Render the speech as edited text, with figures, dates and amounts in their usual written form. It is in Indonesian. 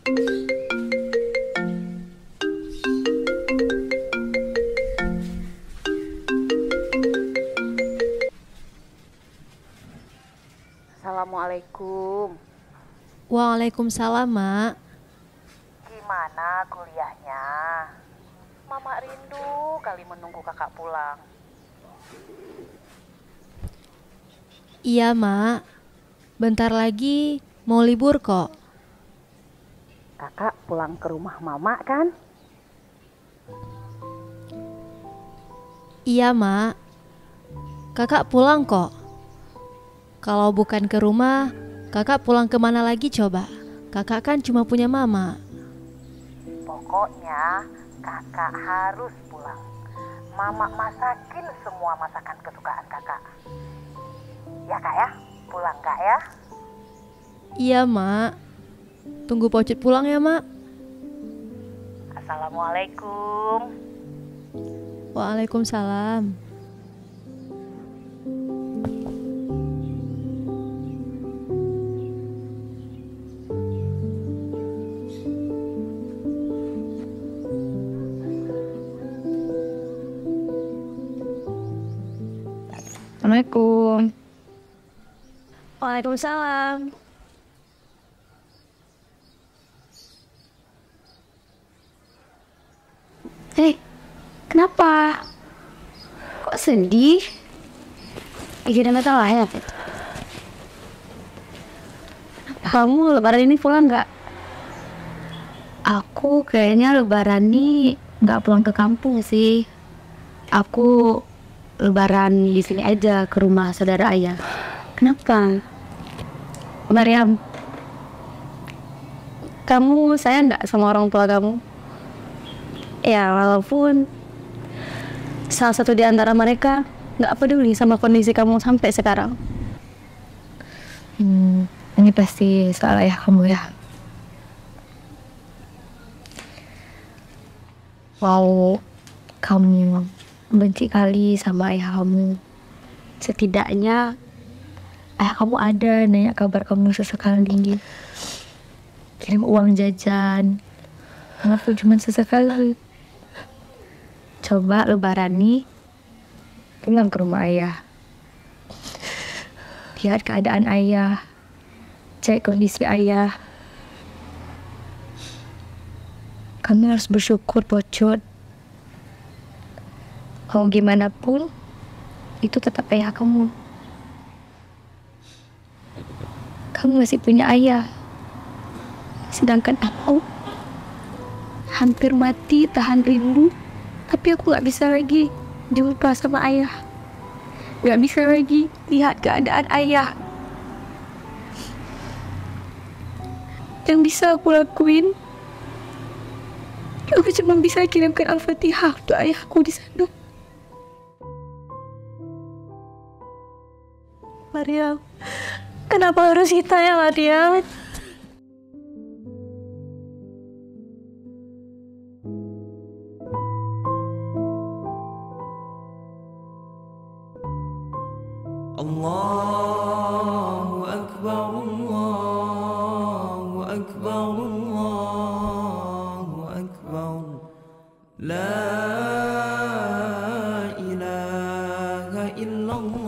Assalamualaikum. Waalaikumsalam, Mak. Gimana kuliahnya? Mama rindu kali menunggu kakak pulang. Iya, Mak. Bentar lagi mau libur kok. Kakak pulang ke rumah mama kan? Iya, Mak. Kakak pulang kok. Kalau bukan ke rumah, kakak pulang kemana lagi coba? Kakak kan cuma punya mama. Pokoknya kakak harus pulang. Mama masakin semua masakan kesukaan kakak. Ya kak ya? Pulang kak ya? Iya, Mak. Tunggu Pocut pulang ya, Mak. Assalamualaikum. Waalaikumsalam. Assalamualaikum. Waalaikumsalam. Kenapa? Kok sedih? Lagi ada masalah ya? Kamu lebaran ini pulang nggak? Aku kayaknya lebaran ini nggak pulang ke kampung sih. Aku lebaran di sini aja ke rumah saudara ayah. Kenapa? Mariam, kamu sayang nggak sama orang tua kamu? Ya, walaupun salah satu di antara mereka nggak peduli sama kondisi kamu sampai sekarang. Ini pasti salah ayah kamu ya. Wow, kamu benci kali sama ayah kamu. Setidaknya ayah kamu ada nanya kabar kamu sesekali, kirim uang jajan, walaupun cuma sesekali. Coba lebaran nih pulang ke rumah ayah, lihat keadaan ayah, cek kondisi ayah. Kamu harus bersyukur, Pocut. Mau gimana pun itu tetap ayah kamu. Kamu masih punya ayah, sedangkan aku hampir mati tahan rindu. Tapi aku gak bisa lagi jumpa sama ayah. Gak bisa lagi lihat keadaan ayah. Yang bisa aku lakuin, aku cuma bisa kirimkan Al-Fatihah untuk ayahku di sana. Mariam, kenapa harus kita ya, Mariam? Allahu Akbar, Allahu Akbar, Allahu Akbar. La ilaha illallah.